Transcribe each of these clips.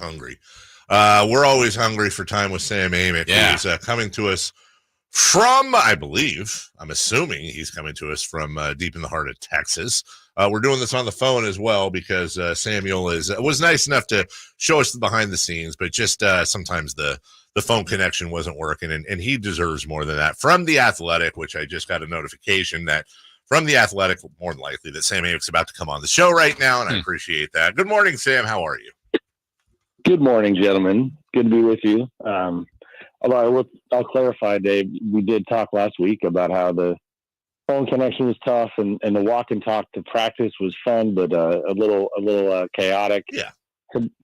hungry. We're always hungry for time with Sam Amick. Yeah. He's coming to us from, I'm assuming he's coming to us from deep in the heart of Texas. We're doing this on the phone as well because Samuel was nice enough to show us the behind the scenes, but just sometimes the phone connection wasn't working, and he deserves more than that. From The Athletic, which I just got a notification that from The Athletic, more than likely, that Sam Amick's about to come on the show right now, and I appreciate that. Good morning, Sam. How are you? Good morning, gentlemen. Good to be with you. Although I'll clarify, Dave, we did talk last week about how the phone connection was tough and the walk and talk to practice was fun, but a little chaotic. Yeah.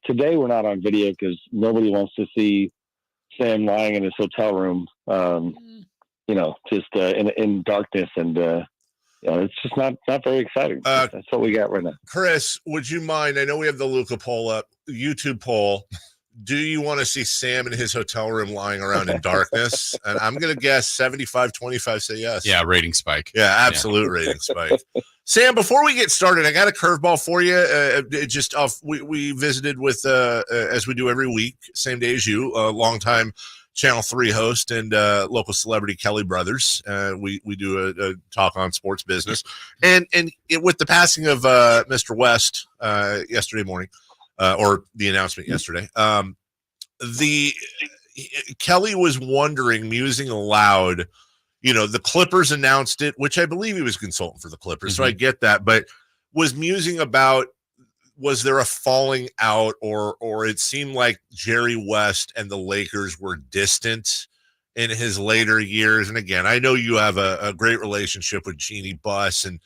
Today we're not on video because nobody wants to see Sam lying in his hotel room, just in darkness, and it's just not very exciting. That's what we got right now. Chris, would you mind? I know we have the Luca poll up, YouTube poll. Do you want to see Sam in his hotel room lying around in darkness? And I'm going to guess 75-25 say yes. Yeah, rating spike. Yeah, absolute rating spike. Sam, before we get started, I got a curveball for you. We visited with, as we do every week, same day as you, a longtime Channel 3 host and local celebrity Kelly Brothers. We do a talk on sports business. And with the passing of Mr. West yesterday morning, or the announcement yesterday, Kelly was wondering, musing aloud, the Clippers announced it, which I believe he was consultant for the Clippers, so I get that, but was musing about, was there a falling out, or it seemed like Jerry West and the Lakers were distant in his later years. And again, I know you have a great relationship with Jeannie Buss, and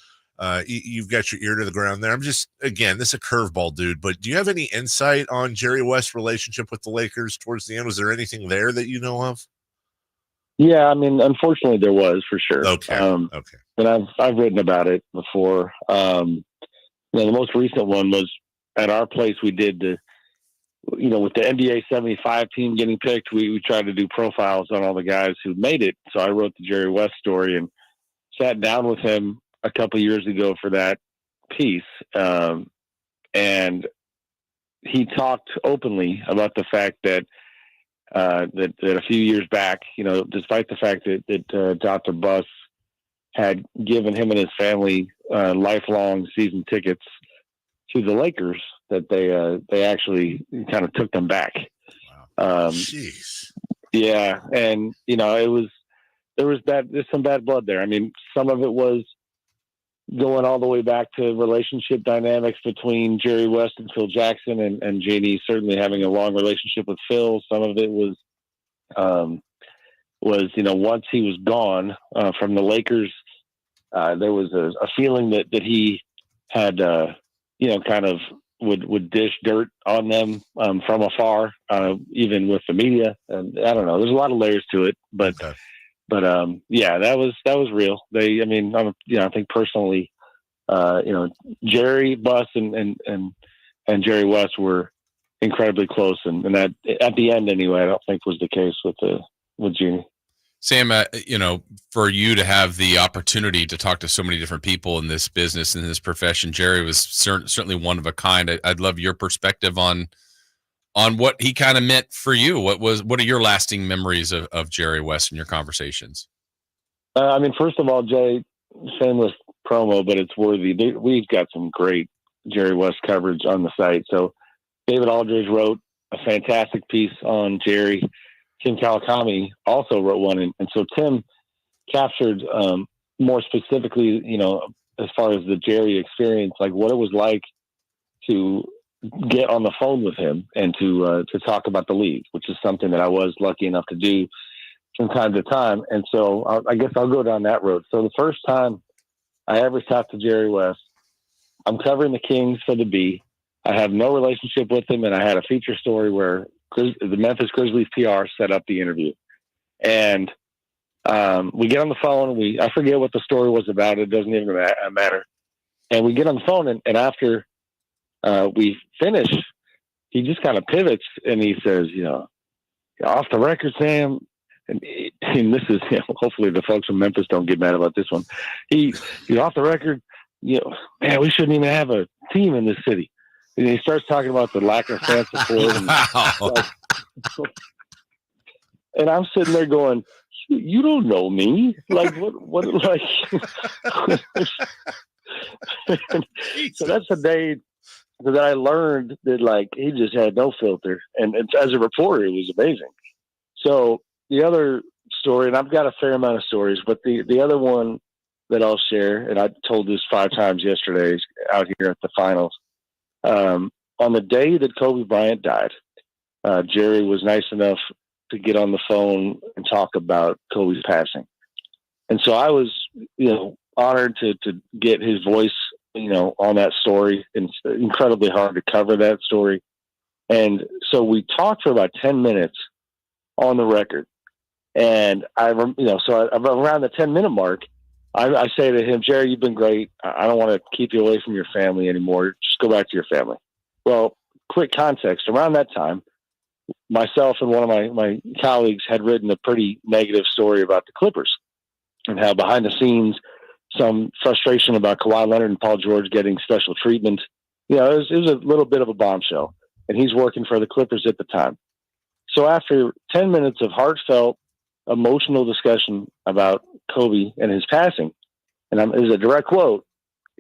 you've got your ear to the ground there. This is a curveball, dude, but do you have any insight on Jerry West's relationship with the Lakers towards the end? Was there anything there that you know of? Yeah, I mean, unfortunately there was, for sure. Okay. And I've written about it before. The most recent one was at our place. We did with the NBA 75 team getting picked, we tried to do profiles on all the guys who made it. So I wrote the Jerry West story and sat down with him a couple of years ago for that piece. And he talked openly about the fact that a few years back, despite the fact that Dr. Buss had given him and his family lifelong season tickets to the Lakers, that they actually kind of took them back. Wow. Jeez. Yeah. And, there's some bad blood there. I mean, some of it was going all the way back to relationship dynamics between Jerry West and Phil Jackson, and Jeannie certainly having a long relationship with Phil. Some of it was once he was gone from the Lakers, there was a feeling that he had, kind of would dish dirt on them from afar, even with the media. And I don't know, there's a lot of layers to it, but. Okay. But that was real. I think personally, Jerry Buss and Jerry West were incredibly close, and that at the end anyway, I don't think was the case with Jeannie. Sam, for you to have the opportunity to talk to so many different people in this business, in this profession, Jerry was certainly one of a kind. I'd love your perspective on what he kind of meant for you. What are your lasting memories of Jerry West and your conversations? First of all, Jay, shameless promo, but it's worthy. We've got some great Jerry West coverage on the site. So David Aldridge wrote a fantastic piece on Jerry. Tim Kawakami also wrote one. And so Tim captured more specifically, as far as the Jerry experience, like what it was like to get on the phone with him and to talk about the league, which is something that I was lucky enough to do from time to time. And so I guess I'll go down that road. So the first time I ever talked to Jerry West, I'm covering the Kings for the B. I have no relationship with him, and I had a feature story where the Memphis Grizzlies PR set up the interview. And we get on the phone, I forget what the story was about. It doesn't even matter. And we get on the phone, and after we finish, he just kind of pivots and he says, off the record, Sam, and this is, hopefully the folks from Memphis don't get mad about this one. He's off the record, man, we shouldn't even have a team in this city. And he starts talking about the lack of fan support. And, Wow. and I'm sitting there going, you don't know me. Like, what, like, so that's the day that I learned that, like, he just had no filter. And as a reporter, it was amazing. So the other story, and I've got a fair amount of stories, but the other one that I'll share, and I told this 5 times yesterday out here at the finals, on the day that Kobe Bryant died, Jerry was nice enough to get on the phone and talk about Kobe's passing. And so I was, honored to get his voice, on that story. And it's incredibly hard to cover that story. And so we talked for about 10 minutes on the record. And around the 10-minute mark, I say to him, Jerry, you've been great. I don't want to keep you away from your family anymore. Just go back to your family. Well, quick context. Around that time, myself and one of my colleagues had written a pretty negative story about the Clippers and how behind the scenes, some frustration about Kawhi Leonard and Paul George getting special treatment. It was a little bit of a bombshell, and he's working for the Clippers at the time. So after 10 minutes of heartfelt, emotional discussion about Kobe and his passing, and it was a direct quote,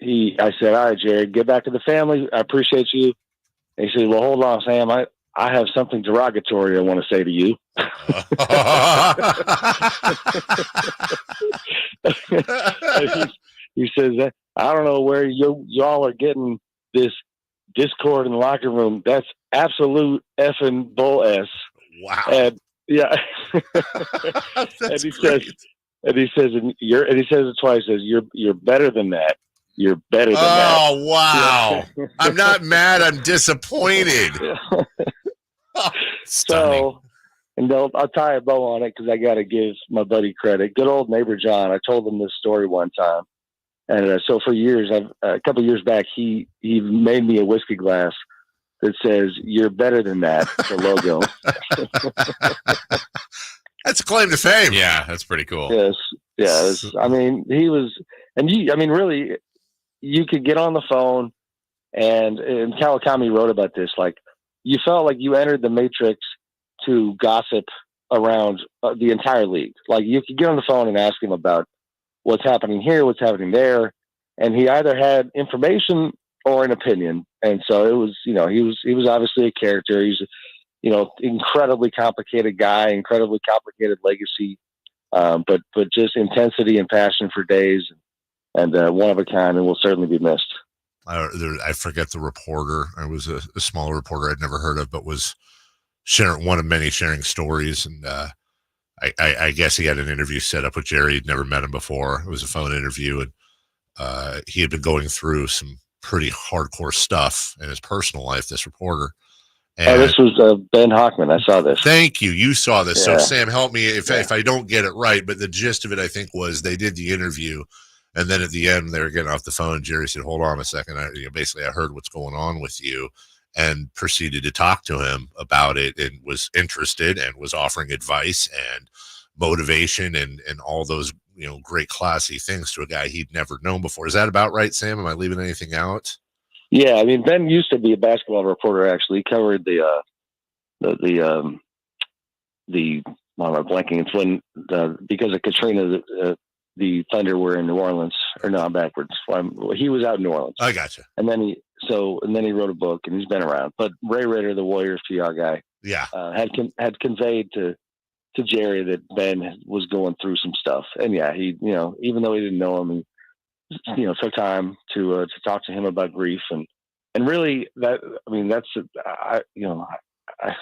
I said, all right, Jared, get back to the family. I appreciate you. And he said, well, hold on, Sam. I have something derogatory I want to say to you. He says, I don't know where y'all are getting this discord in the locker room. That's absolute effing bull s. Wow. And yeah. That's he great. says it twice. He says, you're better than that. You're better than that. Oh, wow. I'm not mad. I'm disappointed. Stunning. So, and I'll tie a bow on it because I got to give my buddy credit. Good old neighbor John. I told him this story one time, and so for years, a couple of years back, he made me a whiskey glass that says "You're better than that." The logo. That's a claim to fame. Yeah, that's pretty cool. Yes. Yeah. He was, really, you could get on the phone, and Kawakami wrote about this. Like, you felt like you entered the Matrix to gossip around the entire league. Like, you could get on the phone and ask him about what's happening here, what's happening there, and he either had information or an opinion. And so it was, he was obviously a character. He's, incredibly complicated guy, incredibly complicated legacy, but just intensity and passion for days, and one of a kind, and will certainly be missed. I forget the reporter. I was a small reporter I'd never heard of, but was one of many sharing stories. And I guess he had an interview set up with Jerry. He'd never met him before. It was a phone interview, and he had been going through some pretty hardcore stuff in his personal life, this reporter. And this was Ben Hockman. I saw this. Thank you. You saw this. Yeah. So Sam, help me if I don't get it right, but the gist of it, I think, was they did the interview. And then at the end, they were getting off the phone. Jerry said, hold on a second. I heard what's going on with you, and proceeded to talk to him about it, and was interested and was offering advice and motivation and all those, great classy things to a guy he'd never known before. Is that about right, Sam? Am I leaving anything out? Yeah. Ben used to be a basketball reporter. Actually, he covered the I'm blanking. It's when, because of Katrina, the Thunder were in New Orleans, or no, I'm backwards. He was out in New Orleans. I gotcha. And then he wrote a book, and he's been around. But Ray Ritter, the Warriors PR guy, Yeah, had conveyed to Jerry that Ben was going through some stuff. And yeah, he, even though he didn't know him, he, took time to talk to him about grief, and really that's, I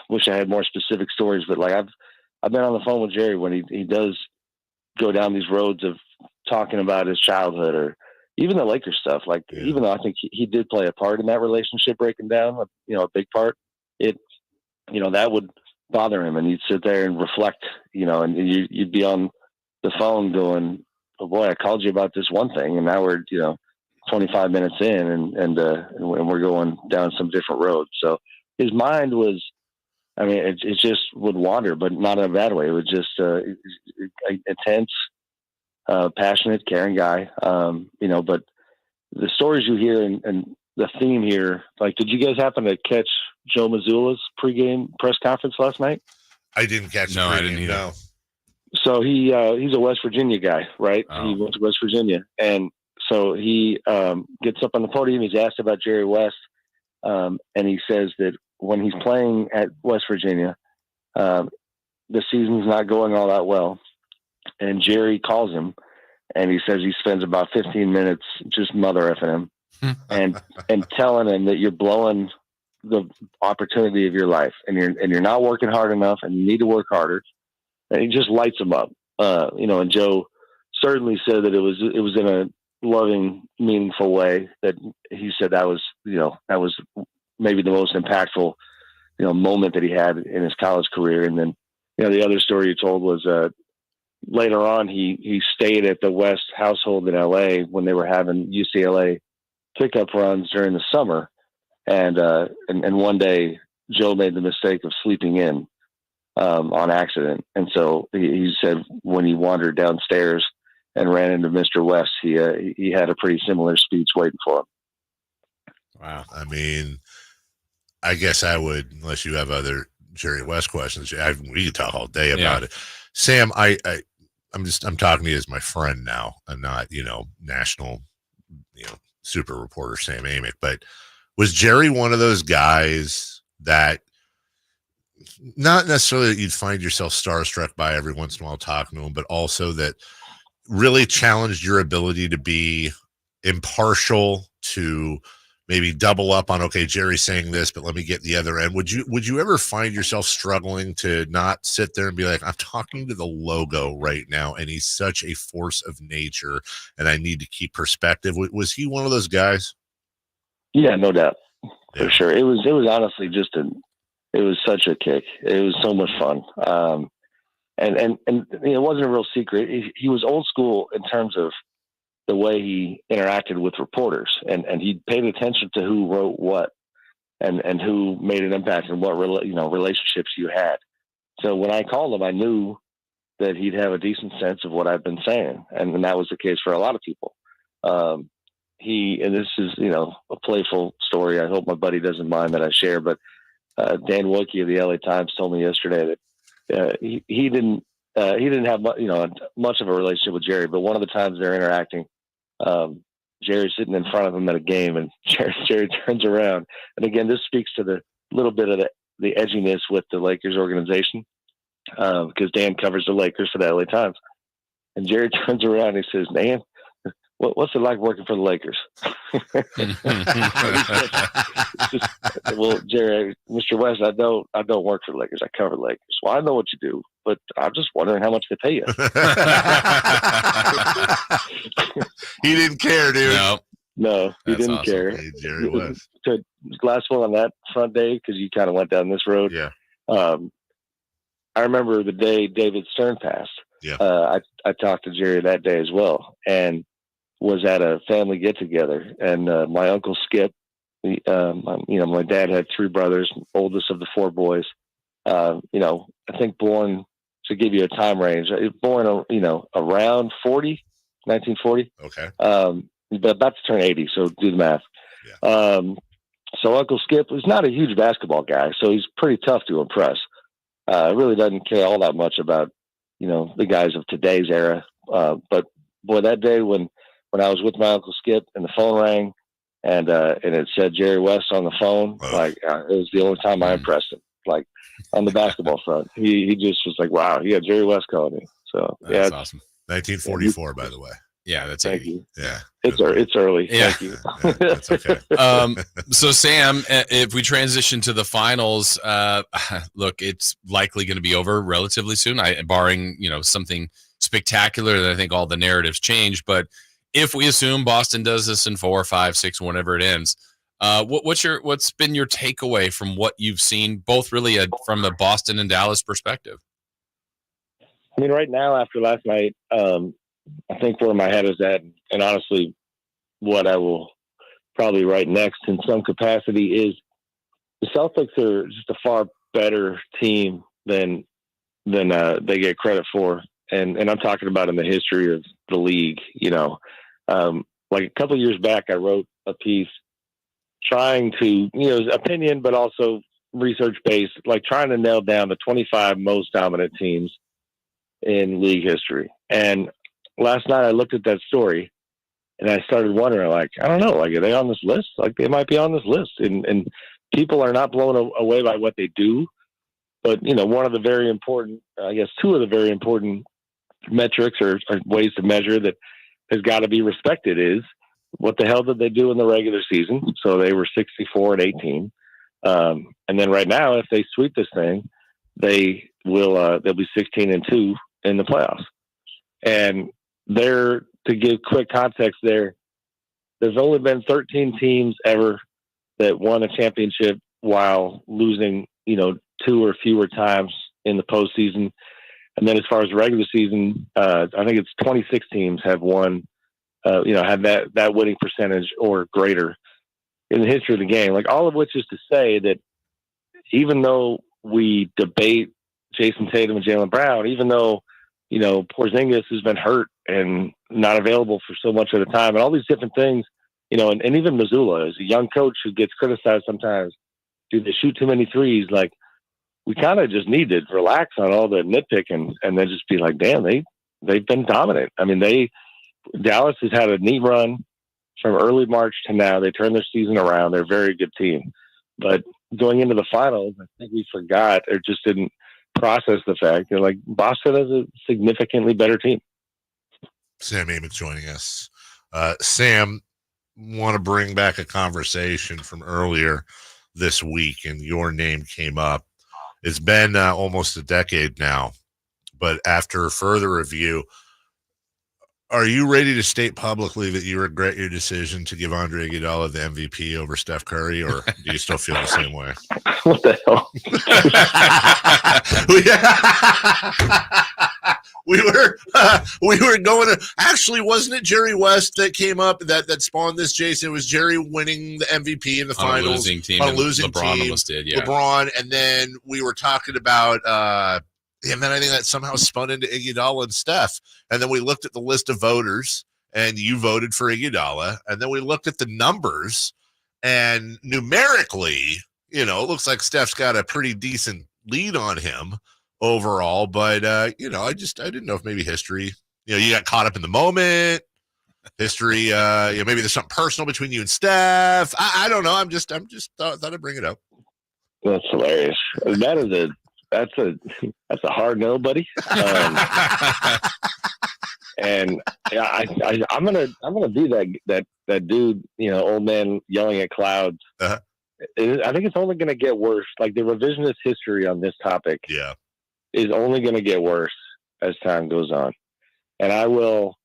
wish I had more specific stories, but like I've been on the phone with Jerry when he does go down these roads of talking about his childhood, or even the Lakers stuff. Like, even though I think he did play a part in that relationship breaking down, a big part, that would bother him, and he'd sit there and reflect, and you'd be on the phone going, oh boy, I called you about this one thing, and now we're, 25 minutes in, and we're going down some different roads. So his mind was, it just would wander, but not in a bad way. It was just intense, passionate, caring guy. But the stories you hear, and the theme here. Like, did you guys happen to catch Joe Mazzulla's pregame press conference last night? I didn't catch. No, I didn't either. No. So he's a West Virginia guy, right? Oh. He went to West Virginia, and so he gets up on the podium. He's asked about Jerry West, and he says that when he's playing at West Virginia, the season's not going all that well, and Jerry calls him, and he says he spends about 15 minutes just mother effing him, and telling him that you're blowing the opportunity of your life, and you're not working hard enough, and you need to work harder. And he just lights him up, and Joe certainly said that it was in a loving, meaningful way. That he said that was maybe the most impactful, moment that he had in his college career. And then, the other story he told was later on he stayed at the West household in LA when they were having UCLA pickup runs during the summer, and one day Joe made the mistake of sleeping in. On accident. And so he said when he wandered downstairs and ran into Mr. West, he had a pretty similar speech waiting for him. Wow. I mean, I guess I would, unless you have other Jerry West questions. We could talk all day about it. Sam, I'm talking to you as my friend now, and not, national, super reporter Sam Amick. But was Jerry one of those guys that, not necessarily that you'd find yourself starstruck by every once in a while talking to him, but also that really challenged your ability to be impartial, to maybe double up on, okay, Jerry's saying this, but let me get the other end. Would you ever find yourself struggling to not sit there and be like, I'm talking to the logo right now, and he's such a force of nature, and I need to keep perspective? Was he one of those guys? Yeah, no doubt. For sure. It was honestly it was such a kick. It was so much fun. And it wasn't a real secret. He was old school in terms of the way he interacted with reporters, and he paid attention to who wrote what and who made an impact and what relationships you had. So when I called him, I knew that he'd have a decent sense of what I've been saying. And that was the case for a lot of people. And this is, a playful story. I hope my buddy doesn't mind that I share, but Dan Wojcicki of the LA Times told me yesterday that he didn't have much of a relationship with Jerry, but one of the times they're interacting, Jerry's sitting in front of him at a game, and Jerry turns around, and again, this speaks to the little bit of the edginess with the Lakers organization, because Dan covers the Lakers for the LA Times, and Jerry turns around and he says, "Dan, what's it like working for the Lakers?" Well, Jerry, Mr. West, I don't work for the Lakers. I cover the Lakers. Well, I know what you do, but I'm just wondering how much they pay you. He didn't care, dude. No, he didn't care. Hey, Jerry West. Last one on that front day, because you kind of went down this road. Yeah. I remember the day David Stern passed. Yeah. I talked to Jerry that day as well, and was at a family get together, and my uncle Skip, my dad had 3 brothers, oldest of the 4 boys, I think born, to give you a time range, born, around 1940. Okay. But about to turn 80. So do the math. Yeah. So Uncle Skip was not a huge basketball guy, so he's pretty tough to impress. Really doesn't care all that much about, the guys of today's era. But boy, that day when I was with my Uncle Skip and the phone rang and it said Jerry West on the phone, it was the only time I impressed him. Like on the basketball front, he just was like, wow, yeah, Jerry West calling me. So that's awesome. 1944, by the way. Yeah, that's thank 80. you. Yeah, it's early. Yeah. Thank you. Yeah, that's okay. So Sam, if we transition to the finals, look, it's likely going to be over relatively soon, barring something spectacular that I think all the narratives change. But if we assume Boston does this in 4, 5, 6, whenever it ends, what's been your takeaway from what you've seen, both really from the Boston and Dallas perspective? I mean, right now after last night, I think where my head is at, and honestly, what I will probably write next in some capacity, is the Celtics are just a far better team than they get credit for. And I'm talking about in the history of the league, like a couple of years back, I wrote a piece trying to, opinion, but also research based, like trying to nail down the 25 most dominant teams in league history. And last night I looked at that story and I started wondering, like, I don't know, like, are they on this list? Like, they might be on this list. And people are not blown away by what they do. But, one of the very important, I guess, two of the very important metrics or ways to measure that has got to be respected is what the hell did they do in the regular season? So they were 64-18. And then right now, if they sweep this thing, they'll be 16-2 in the playoffs. And to give quick context there's only been 13 teams ever that won a championship while losing, 2 or fewer times in the postseason. And then as far as the regular season, I think it's 26 teams have won, have that winning percentage or greater in the history of the game. Like, all of which is to say that even though we debate Jason Tatum and Jaylen Brown, even though, Porzingis has been hurt and not available for so much of the time and all these different things, and even Missoula is a young coach who gets criticized sometimes. Do they shoot too many threes? Like, we kind of just need to relax on all the nitpicking and then just be like, damn, they've been dominant. I mean, Dallas has had a neat run from early March to now. They turned their season around. They're a very good team. But going into the finals, I think we forgot or just didn't process the fact that, like, Boston is a significantly better team. Sam Amick joining us. Sam, want to bring back a conversation from earlier this week, and your name came up. It's been almost a decade now, but after further review, are you ready to state publicly that you regret your decision to give Andre Iguodala the MVP over Steph Curry, or do you still feel the same way? What the hell? We were going to, actually, wasn't it Jerry West that came up that spawned this, Jason? It was Jerry winning the MVP in the finals on a losing team. LeBron team. Almost did, yeah. LeBron, and then we were talking about and then I think that somehow spun into Iguodala and Steph. And then we looked at the list of voters, and you voted for Iguodala. And then we looked at the numbers, and numerically, it looks like Steph's got a pretty decent lead on him overall. But, I didn't know if maybe history, you got caught up in the moment. History, maybe there's something personal between you and Steph. I don't know. I'm just thought I'd bring it up. That's hilarious. That's a hard no, buddy. And yeah, I'm gonna be that dude, old man yelling at clouds. Uh-huh. I think it's only gonna get worse. Like, the revisionist history on this topic, is only gonna get worse as time goes on. And I will,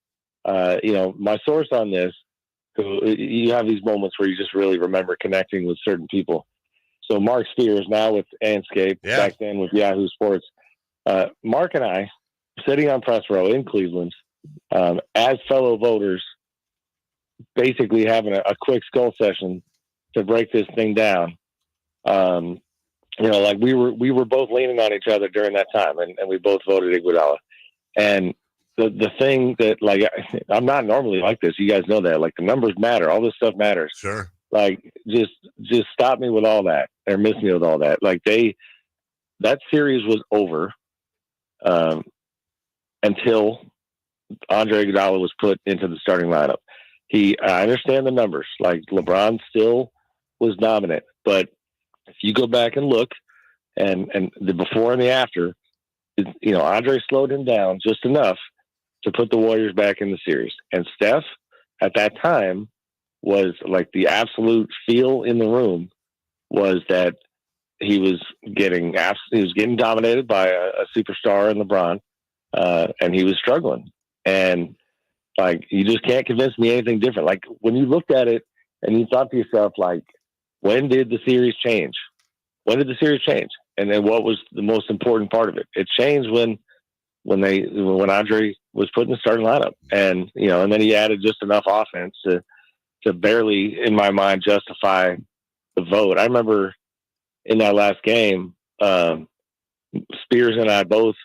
my source on this, you have these moments where you just really remember connecting with certain people. So Mark Spears, now with Anscape, back then with Yahoo Sports. Mark and I, sitting on press row in Cleveland, as fellow voters, basically having a quick skull session to break this thing down. Like, we were both leaning on each other during that time, and we both voted Iguodala. And the thing that, like, I'm not normally like this. You guys know that. Like, the numbers matter. All this stuff matters. Sure. Like, just stop me with all that, or miss me with all that. Like, that series was over until Andre Iguodala was put into the starting lineup. I understand the numbers. Like, LeBron still was dominant, but if you go back and look, and the before and the after, Andre slowed him down just enough to put the Warriors back in the series. And Steph, at that time, was like, the absolute feel in the room was that he was getting dominated by a superstar in LeBron, and he was struggling. And, like, you just can't convince me anything different. Like, when you looked at it and you thought to yourself, like, when did the series change? When did the series change? And then what was the most important part of it? It changed when Andre was put in the starting lineup, and and then he added just enough offense to barely, in my mind, justify the vote. I remember in that last game, Spears and I both,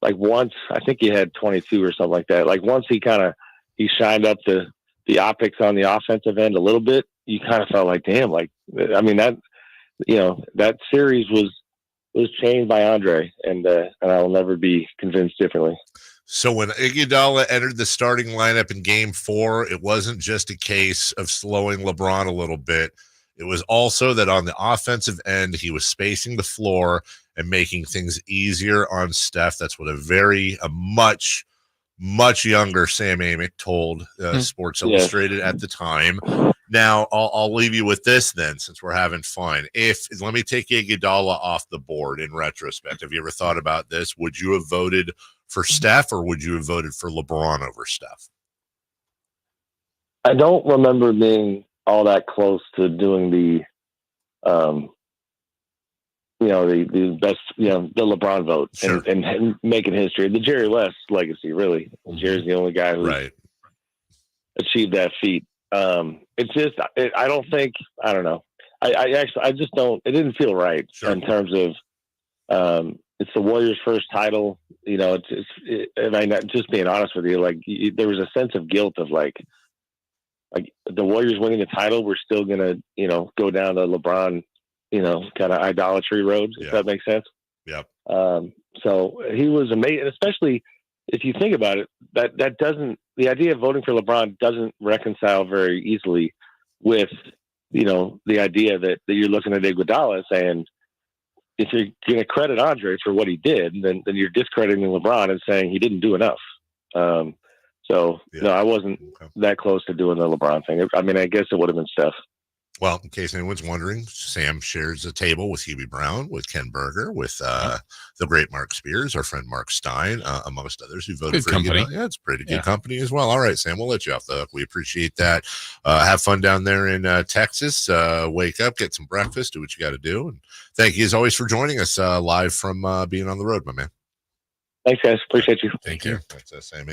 like, once, I think he had 22 or something like that. Like, once he shined up the optics on the offensive end a little bit, you kind of felt like, damn, like, I mean, that, that series was changed by Andre, and I'll never be convinced differently. So when Iguodala entered the starting lineup in Game 4, it wasn't just a case of slowing LeBron a little bit. It was also that on the offensive end, he was spacing the floor and making things easier on Steph. That's what a much younger Sam Amick told Sports Illustrated at the time. Now, I'll leave you with this then, since we're having fun. Let me take Iguodala off the board in retrospect. Have you ever thought about this? Would you have voted for Steph, or would you have voted for LeBron over Steph? I don't remember being all that close to doing the best, the LeBron vote. Sure. and making history. The Jerry West legacy, really. Jerry's the only guy who achieved that feat. It's just, I don't think, I don't know. I just don't, it didn't feel right in terms of, it's the Warriors' first title. And I'm not just being honest with you, like there was a sense of guilt of like the Warriors winning the title, we're still going to, go down the LeBron, kind of idolatry road, if that makes sense. Yeah. So he was amazing, especially if you think about it, that doesn't, the idea of voting for LeBron doesn't reconcile very easily with, the idea that you're looking at Iguodala saying, if you're going to credit Andre for what he did, then you're discrediting LeBron and saying he didn't do enough. No, I wasn't that close to doing the LeBron thing. I mean, I guess it would have been Steph. Well, in case anyone's wondering, Sam shares a table with Hubie Brown, with Ken Berger, with the great Mark Spears, our friend Mark Stein, amongst others who voted for company. Yeah, it's pretty good company as well. All right, Sam, we'll let you off the hook. We appreciate that. Have fun down there in Texas. Wake up, get some breakfast, do what you got to do. And thank you, as always, for joining us live from being on the road, my man. Thanks, guys. Appreciate you. Thank you. That's Sam.